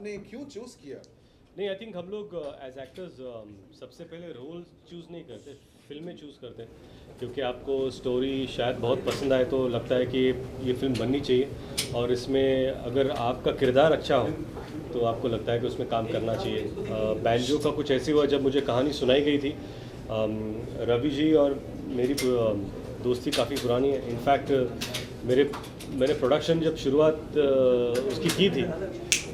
आपने क्यों चूज किया? नहीं, आई थिंक हम लोग एज एक्टर्स सबसे पहले रोल चूज़ नहीं करते, फिल्में चूज़ करते हैं, क्योंकि आपको स्टोरी शायद बहुत पसंद आए तो लगता है कि ये फिल्म बननी चाहिए, और इसमें अगर आपका किरदार अच्छा हो तो आपको लगता है कि उसमें काम करना चाहिए। बैंजो का कुछ ऐसे हुआ जब मुझे कहानी सुनाई गई थी। रवि जी और मेरी दोस्ती काफ़ी पुरानी है। इनफैक्ट मैंने प्रोडक्शन जब शुरुआत उसकी की थी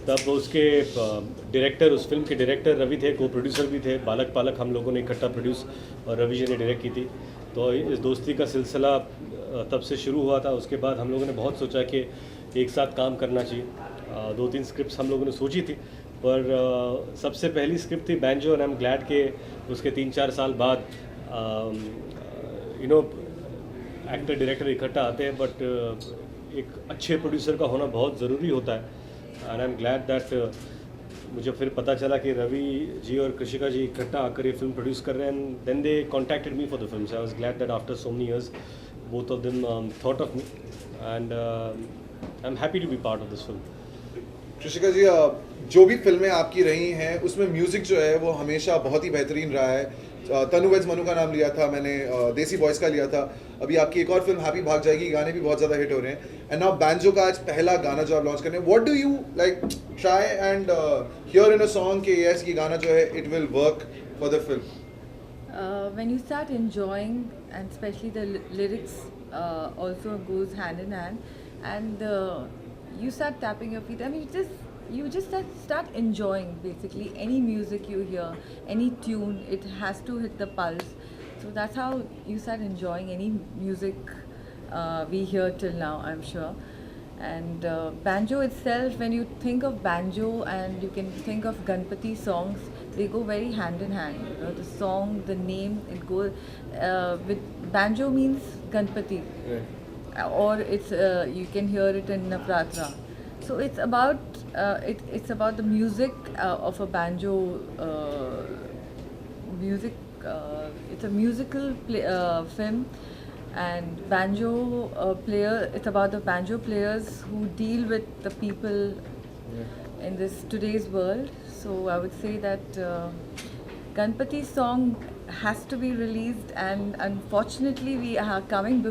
तब उसके डायरेक्टर, उस फिल्म के डायरेक्टर रवि थे, को प्रोड्यूसर भी थे। बालक पालक हम लोगों ने इकट्ठा प्रोड्यूस और रवि जी ने डायरेक्ट की थी। तो इस दोस्ती का सिलसिला तब से शुरू हुआ था। उसके बाद हम लोगों ने बहुत सोचा कि एक साथ काम करना चाहिए। 2-3 स्क्रिप्ट्स हम लोगों ने सोची थी, पर सबसे पहली स्क्रिप्ट थी banjo, and I am glad के उसके 3-4 साल बाद एक्टर डायरेक्टर इकट्ठा आते हैं, बट एक अच्छे प्रोड्यूसर का होना बहुत ज़रूरी होता है। And I am glad that मुझे फिर पता चला कि रवि जी और कृषिका जी इकट्ठा आकर ये फिल्म प्रोड्यूस कर रहे हैं, and then they contacted me for the film. I was glad that after so many years both of them thought of me, and I am happy to be part of this film. Krishika ji, जो भी फिल्में आपकी रही हैं उसमें music जो है वो हमेशा बहुत ही बेहतरीन रहा है। तनु वेज मनु का नाम लिया था मैंने, देसी बॉयज़ का लिया था, अभी आपकी एक और फिल्म हैप्पी भाग जाएगी, गाने भी बहुत ज़्यादा हिट हो रहे हैं। एंड नाउ बैंजो का आज पहला गाना जो आप लॉन्च करने, what do you like try and here in a song कि यस ये गाना जो है it will work for the film? When you start enjoying, and especially the lyrics also goes hand in hand, and you start tapping your feet. I mean, you just start enjoying basically any music you hear, any tune. It has to hit the pulse. So that's how you start enjoying any music we hear till now, I'm sure. And banjo itself, when you think of banjo and you can think of Ganpati songs, they go very hand in hand. You know, the song, the name, it goes with banjo means Ganpati, or it's you can hear it in Navratra. So it's about it's about the music of a banjo music. It's a musical film, and banjo player. It's about the banjo players who deal with the people in this today's world. So I would say that Ganpati song has to be released, and unfortunately we are coming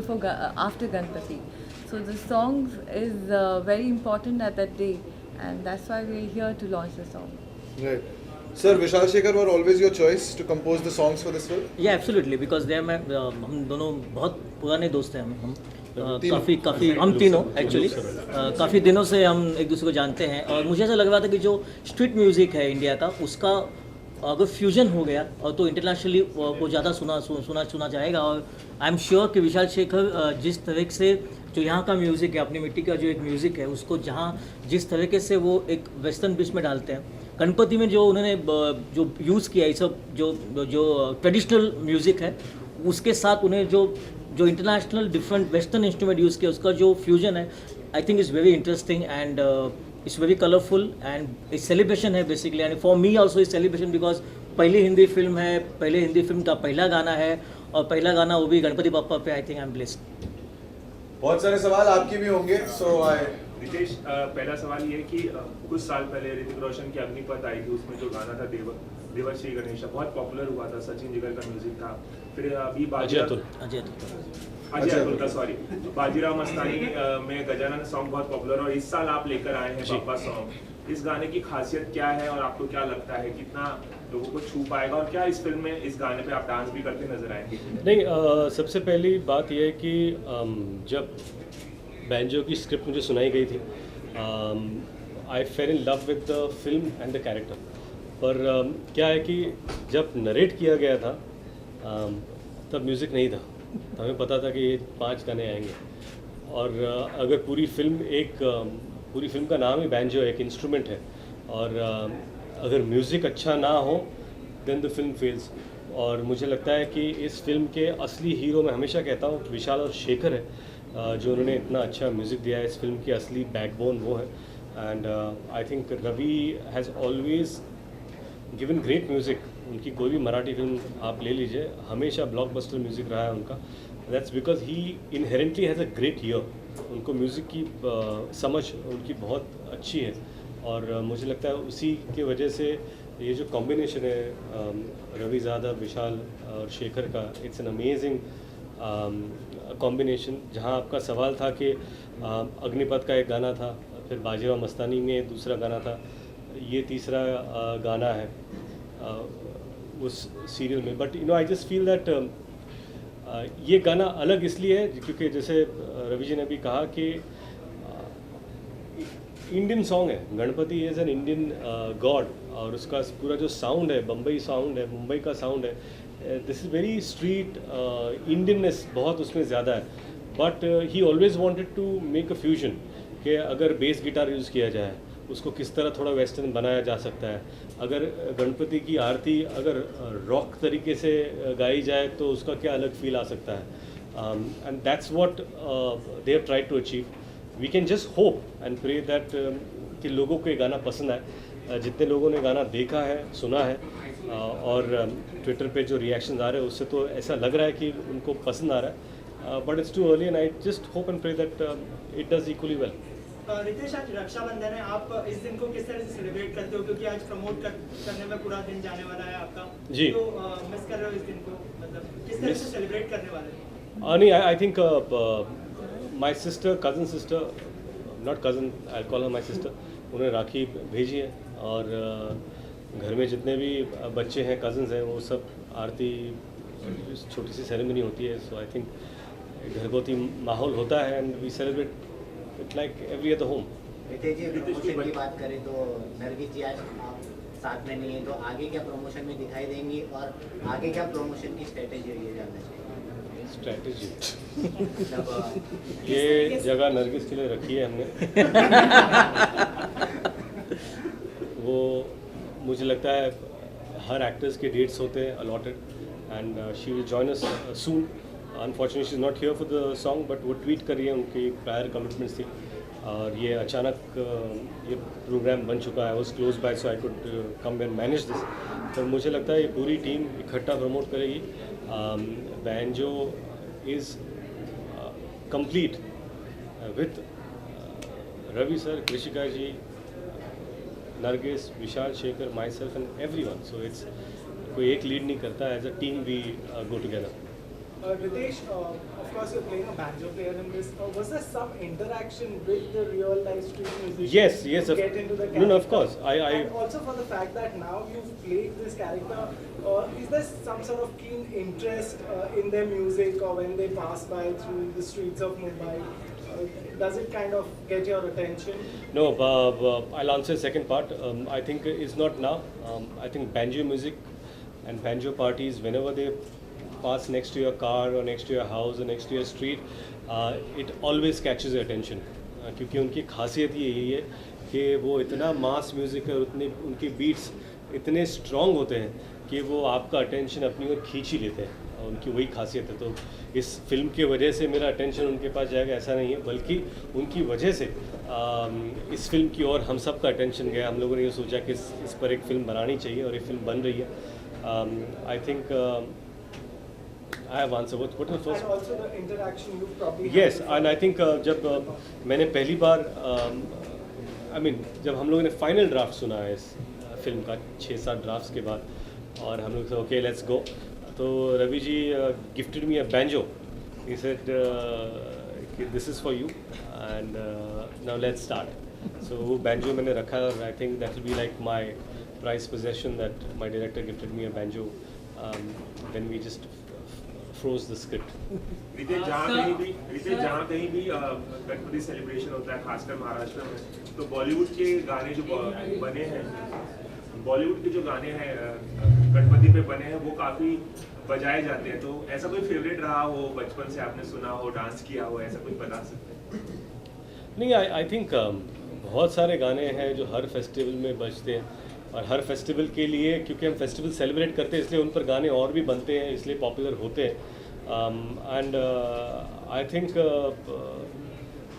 after Ganpati. So the song is very important at that day, and that's why we're here to launch the song. Right. Sir, Vishal Shekhar were always your choice to compose the songs for this film? या absolutely, because they हम दोनों बहुत पुराने दोस्त हैं। हम काफ़ी हम तीनों एक्चुअली काफ़ी दिनों से हम एक दूसरे को जानते हैं, और मुझे ऐसा लग रहा था कि जो स्ट्रीट म्यूज़िक है इंडिया का, उसका अगर फ्यूजन हो गया और तो इंटरनेशनली वो ज़्यादा सुना जाएगा। और आई एम श्योर कि विशाल शेखर जिस तरह से जो यहाँ का म्यूज़िक है, अपनी मिट्टी का जो एक म्यूज़िक है, उसको जहाँ जिस तरीके से वो एक वेस्टर्न बीच में डालते हैं, गणपति में जो उन्होंने जो यूज़ किया, ये सब जो ट्रेडिशनल म्यूज़िक है, उसके साथ उन्हें जो international different western instrument use किया, उसका जो फ्यूजन है, I think is very interesting and it's very colourful and एक सेलिब्रेशन है basically. And for me also is celebration, because पहली हिंदी फिल्म है, पहले हिंदी फिल्म का पहला गाना है, और पहला गाना वो भी गणपति बप्पा पे। आई थिंक आई एम ब्लेस्ड। बहुत सारे सवाल आपके भी होंगे, सो आई रितेश, पहला सवाल ये है कि कुछ साल पहले ऋतिक रोशन की अग्निपथ आई थी, उसमें जो गाना था देवर श्री गणेशा बहुत पॉपुलर हुआ था, सचिन जिगर का म्यूजिक था। फिर अभी अजय अतुल का सॉरी बाजीराव मस्तानी में गजानन सॉन्ग बहुत पॉपुलर, और इस साल आप लेकर आए हैं बाबा सॉन्ग। इस गाने की खासियत क्या है और आपको क्या लगता है कितना लोगों को छू पाएगा, और क्या इस फिल्म में इस गाने पे आप डांस भी करते नजर आएंगे? नहीं, सबसे पहली बात यह है कि जब बैंजो की स्क्रिप्ट मुझे सुनाई गई थी, I fell in love with the film and the character. पर क्या है कि जब नरेट किया गया था तब म्यूज़िक नहीं था, तो हमें पता था कि ये 5 गाने आएंगे, और अगर पूरी फिल्म का नाम ही बैंजो एक इंस्ट्रूमेंट है, और अगर म्यूज़िक अच्छा ना हो देन द फिल्म फेल्स। और मुझे लगता है कि इस फिल्म के असली हीरो, मैं हमेशा कहता हूँ, विशाल और शेखर है, जो उन्होंने इतना अच्छा म्यूज़िक दिया है। इस फिल्म की असली बैकबोन वो है, and I think Ravi has always given great music. उनकी कोई भी मराठी फिल्म आप ले लीजिए, हमेशा ब्लॉकबस्टर म्यूज़िक रहा है उनका। That's because he inherently has a great year. उनको म्यूज़िक की समझ उनकी बहुत अच्छी है, और मुझे लगता है उसी के वजह से ये जो कॉम्बिनेशन है रवि ज़ादा, विशाल और शेखर का, इट्स एन अमेजिंग कॉम्बिनेशन। जहाँ आपका सवाल था कि अग्निपथ का एक गाना था, फिर बाजीराव मस्तानी में दूसरा गाना था, ये तीसरा गाना है उस सीरियल में। But you know I just feel that ये गाना अलग इसलिए है क्योंकि जैसे रवि जी ने भी कहा कि इंडियन सॉन्ग है, Ganpati is an Indian God, और उसका पूरा जो साउंड है, बम्बई साउंड है, मुंबई का साउंड है, this is very street, Indianness बहुत उसमें ज़्यादा है। But he always wanted to make a fusion कि अगर बेस गिटार यूज़ किया जाए उसको किस तरह थोड़ा वेस्टर्न बनाया जा सकता है, अगर गणपति की आरती अगर रॉक तरीके से गाई जाए तो उसका क्या अलग फील आ सकता है। And that's what they have tried to achieve. We can just hope and pray that कि लोगों को ये गाना पसंद आए। जितने लोगों ने गाना देखा है, सुना है और ट्विटर पे जो रिएक्शन आ रहे हैं उससे तो ऐसा लग रहा है कि उनको पसंद आ रहा है। But it's too early and I just hope and pray that it does equally well. Ritesh, आज रक्षाबंधन है, आप इस दिन को किस तरह से सेलिब्रेट करते हो, क्योंकि आज प्रमोट करने में पूरा दिन जाने वाला है आपका जी, तो मिस कर रहे हो इस दिन को, मतलब किस तरह से सेलिब्रेट करने वाले हैं? नहीं, I think my sister, cousin sister, not cousin, I call her my sister, उन्हें राखी भेजी है और घर में जितने भी बच्चे हैं, कज़न्स हैं, वो सब आरती, छोटी सी सेरेमनी होती है। सो आई थिंक घर बहुत ही माहौल होता है and we celebrate it like every other home. Ritesh ji, promotion की बात करें तो नरगिस जी आज आप साथ में नहीं है, तो आगे क्या प्रमोशन में दिखाई देंगी और आगे क्या प्रमोशन की स्ट्रेटेजी है, ये जानना चाहिए। स्ट्रैटेजी मतलब ये जगह नरगिस के लिए रखी है हमने। वो मुझे लगता है हर एक्टर्स के डेट्स होते हैं allotted and she will join us soon. Unfortunately she is not here for the song, but वो ट्वीट कर रही है, उनकी प्रायर कमिटमेंट्स थी और ये अचानक ये प्रोग्राम बन चुका है। I was close by so I could come and manage this. तो मुझे लगता है ये पूरी टीम इकट्ठा प्रमोट करेगी। Banjo is complete with Ravi sir, Krishika ji, Nargis, Vishal, Shekhar, myself and everyone. So it's कोई एक लीड नहीं करता, as a team we go together. Ritesh, of course you're playing a banjo player in this. Was there some interaction with the real life street musicians Yes, to get into the character? no, of course. And also for the fact that now you've played this character, is there some sort of keen interest in their music or when they pass by through the streets of Mumbai? Does it kind of get your attention? No, I'll answer the second part. I think it's not now. I think banjo music and banjo parties, whenever they pass next to your car or next to your house or next to your street, it always catches your attention. क्योंकि उनकी खासियत ये यही है कि वो इतना मास music है, उतने उनके बीट्स इतने स्ट्रॉन्ग होते हैं कि वो आपका अटेंशन अपनी ओर खींच ही लेते हैं, और उनकी वही खासियत है। तो इस फिल्म की वजह से मेरा अटेंशन उनके पास जाएगा ऐसा नहीं है, बल्कि उनकी वजह से इस फिल्म की ओर हम सब का अटेंशन गया। हम लोगों ने ये सोचा कि इस पर एक फ़िल्म बनानी चाहिए और ये फिल्म बन रही है। I think I have answered. What was the first? And also the interaction you probably Yes, had and I think जब मैंने पहली बार जब हम लोगों ने फाइनल ड्राफ्ट सुना है इस फिल्म का 6-7 ड्राफ्ट्स के बाद, और हम लोग ओके लेट्स गो, तो Ravi ji gifted me a banjo. He said this is for you and now let's start. So वो बैंजो मैंने रखा और I think that will be like my prize possession, that my director gifted me a banjo when we just froze the script. Ritesh, जहाँ कहीं भी Ganpati celebration होता है, खासकर महाराष्ट्र में, तो बॉलीवुड के गाने जो बने हैं, बॉलीवुड के जो गाने हैं गणपति पे बने हैं, वो काफ़ी बजाए जाते हैं। तो ऐसा कोई फेवरेट रहा हो, बचपन से आपने सुना हो, डांस किया हो, ऐसा कोई बता सकते हैं? नहीं, आई थिंक बहुत सारे गाने हैं जो हर फेस्टिवल में बजते हैं, और हर फेस्टिवल के लिए, क्योंकि हम फेस्टिवल सेलिब्रेट करते हैं इसलिए उन पर गाने और भी बनते हैं, इसलिए पॉपुलर होते हैं। And I think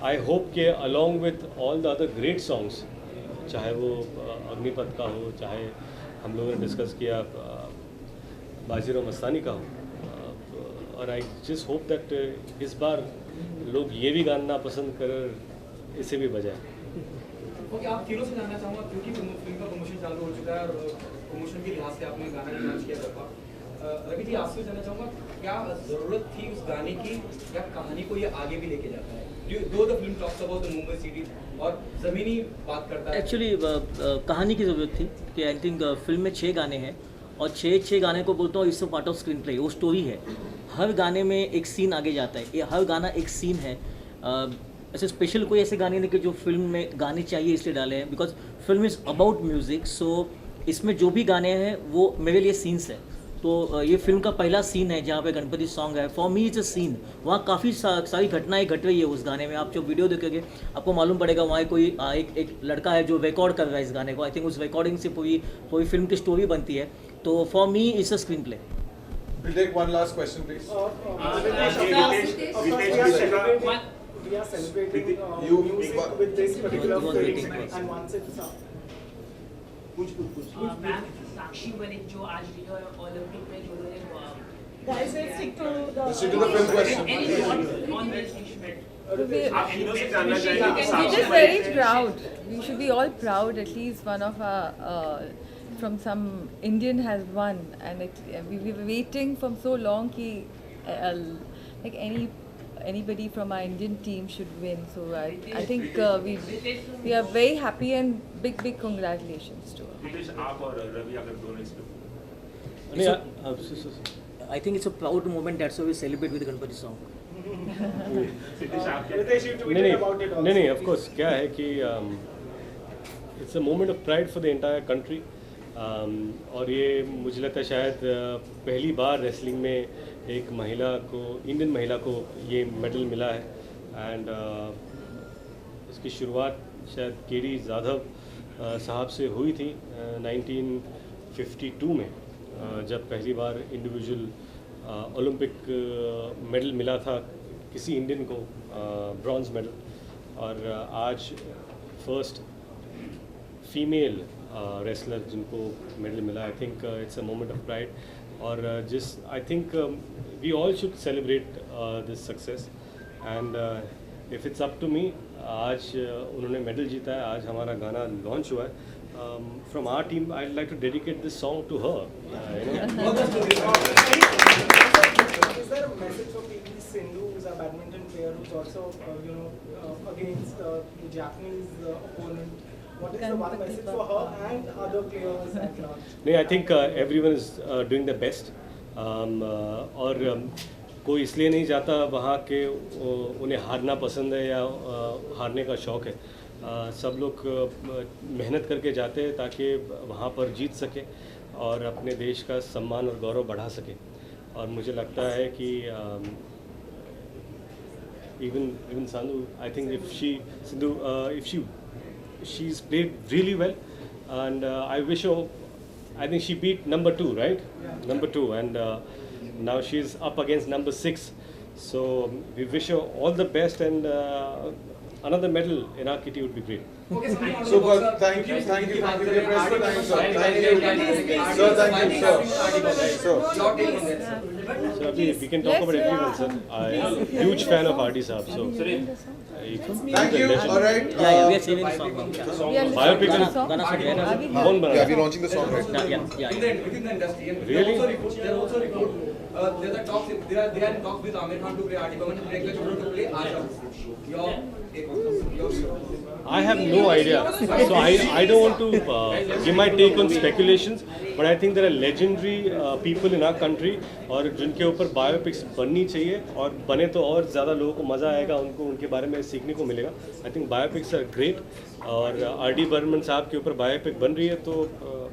I hope के along with all the other great songs, चाहे वो अग्निपथ का हो, चाहे हम लोगों ने डिस्कस किया बाजीराव मस्तानी का हो, और आई जस्ट होप दैट इस बार लोग ये भी गाना पसंद कर इसे भी बजाएं। ओके, आप तीनों से जानना चाहूँगा क्योंकि फिल्म का प्रमोशन चालू हो चुका है और प्रमोशन के लिहाज से आपने गाना लॉन्च किया था। रवि जी, आपसे जानना चाहूँगा क्या ज़रूरत थी उस गाने की, या कहानी को ये आगे भी लेके जाता है? दो the film talks about the Mumbai city और ज़मीनी बात करता है। एक्चुअली कहानी की ज़रूरत थी कि आई थिंक फिल्म में 6 गाने हैं और 6 गाने को बोलता हूँ, इससे पार्ट ऑफ स्क्रीन प्ले, वो स्टोरी है। हर गाने में एक सीन आगे जाता है, ये हर गाना एक सीन है। ऐसे स्पेशल कोई ऐसे गाने नहीं कि जो फिल्म में गाने चाहिए इसलिए डाले हैं, because film is about music. So इसमें जो भी गाने हैं वो मेरे लिए सीन्स है। तो ये फिल्म का पहला सीन है जहाँ पे गणपति सॉन्ग है। For me it's a scene. वहाँ काफ़ी सारी घटनाएं घट रही है उस गाने में। आप जो वीडियो देखेंगे आपको मालूम पड़ेगा, वहाँ कोई एक लड़का है जो रिकॉर्ड कर रहा है इस गाने को। आई थिंक उस रिकॉर्डिंग से पूरी फिल्म की स्टोरी बनती है। तो for me it's a screen play. We'll take one last question, please. We are celebrating You- music with this particular You- film, and once it's up. Ma'am Sakshi Malik जो आज Rio Olympic में जो उन्होंने Guys, let's stick to Stick to the film question. on this issue. आप तीनों से जानना चाहेंगे कि We're Sakshi just very proud. We should be all proud. At least one of our from some Indian has won, and we were waiting from so long. Like anybody from our Indian team should win. So I think we are very happy and big congratulations to her. Ritesh, आप और रवि अगर दोनों इस पे I think it's a proud moment. That's why we celebrate with Ganpati song. Ritesh, आप क्या Ritesh, you tweeted about it also. नहीं of course क्या है कि it's a moment of pride for the entire country. और ये मुझे लगता है शायद पहली बार रेसलिंग में एक इंडियन महिला को ये मेडल मिला है। एंड इसकी शुरुआत शायद केडी जाधव साहब से हुई थी 1952 में, जब पहली बार इंडिविजुअल ओलंपिक मेडल मिला था किसी इंडियन को, ब्रॉन्ज मेडल। और आज फर्स्ट फीमेल रेसलर जिनको मेडल मिला। I think it's a moment of pride. और I think we all should celebrate this success. And if it's up to me, आज उन्होंने मेडल जीता है, आज हमारा गाना लॉन्च हुआ है। From our team, I'd like to dedicate this song to her. Is there a message for PV Sindhu, who's a badminton player, who's also against the Japanese opponent? What is the one message for her and other players at large? नहीं, I think everyone is doing their best. और कोई इसलिए नहीं जाता वहाँ के उन्हें हारना पसंद है या हारने का शौक़ है। सब लोग मेहनत करके जाते हैं ताकि वहाँ पर जीत सके और अपने देश का सम्मान और गौरव बढ़ा सके। और मुझे लगता है कि even Sandhu, I think if she's played really well, and I wish her. I think she beat number 2, right? Yeah. Number 2, and now she's up against number 6. So we wish her all the best, and another medal in our kitty would be great. Super. Thank you. Thank you. Thank you. Press for time, sir. Thank you. Sir, thank you, sir. So we can talk about everyone, sir. I'm a huge fan of R.D. Saab. So Thank you. All right. Yeah, we are saving the song. Biopic Are we- कौन बना? Yeah, we're launching the song right now. Yeah. Within the industry, and Really? there are also reports. There are talks. They are in talks with Amir Khan to play R.D. Burman, to play to play Asha. Your I have no idea. So I don't want to give my take on speculations, but I think there are legendary people in our country और जिनके ऊपर biopics बननी चाहिए, और बने तो और ज़्यादा लोगों को मज़ा आएगा, उनको उनके बारे में सीखने को मिलेगा। I think biopics are great, और R.D. बर्मन साहब के ऊपर बायोपिक बन रही है तो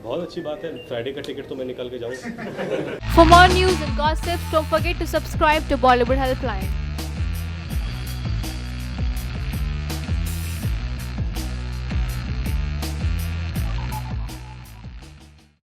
बहुत अच्छी बात है। फ्राइडे का टिकट तो मैं निकाल के जाऊँगा। For more news and gossip, don't forget to subscribe to Bollywood Helpline.